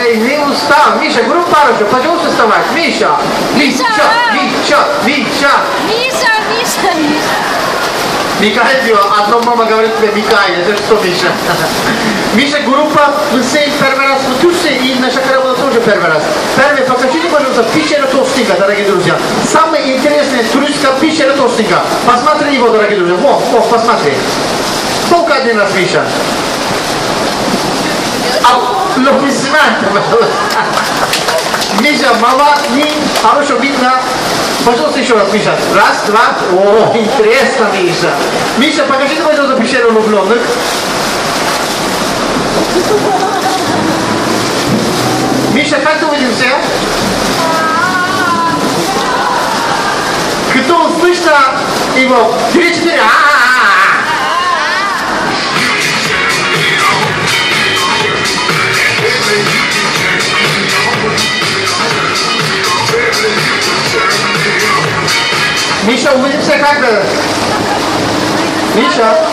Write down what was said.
Эй, не устал. Миша, группа хорошая, пожалуйста, вставать. Миша! Миша! Миша! Миша! Миша, Миша, Миша. Михаил, одна мама говорит тебе Михаил, это что, Миша? Миша, группа, вы все первый раз в Турции, и наша каравана тоже первый раз. Первый, покажите, пожалуйста, пещера Толстенька, дорогие друзья. Самая интересная туристская пещера Толстенька. Посмотри его, дорогие друзья. Вот, посмотри. Только один раз, Миша. Аплодисменты, пожалуйста. Миша, мама, не хорошо видно. Пожалуйста, еще раз, Миша. Раз, два. О, интересно, Миша. Миша, покажите, пожалуйста, пещеру влюбленных. Миша, как ты увидимся? Кто слышно его? 3-4. Миша, увидимся как-то. Миша.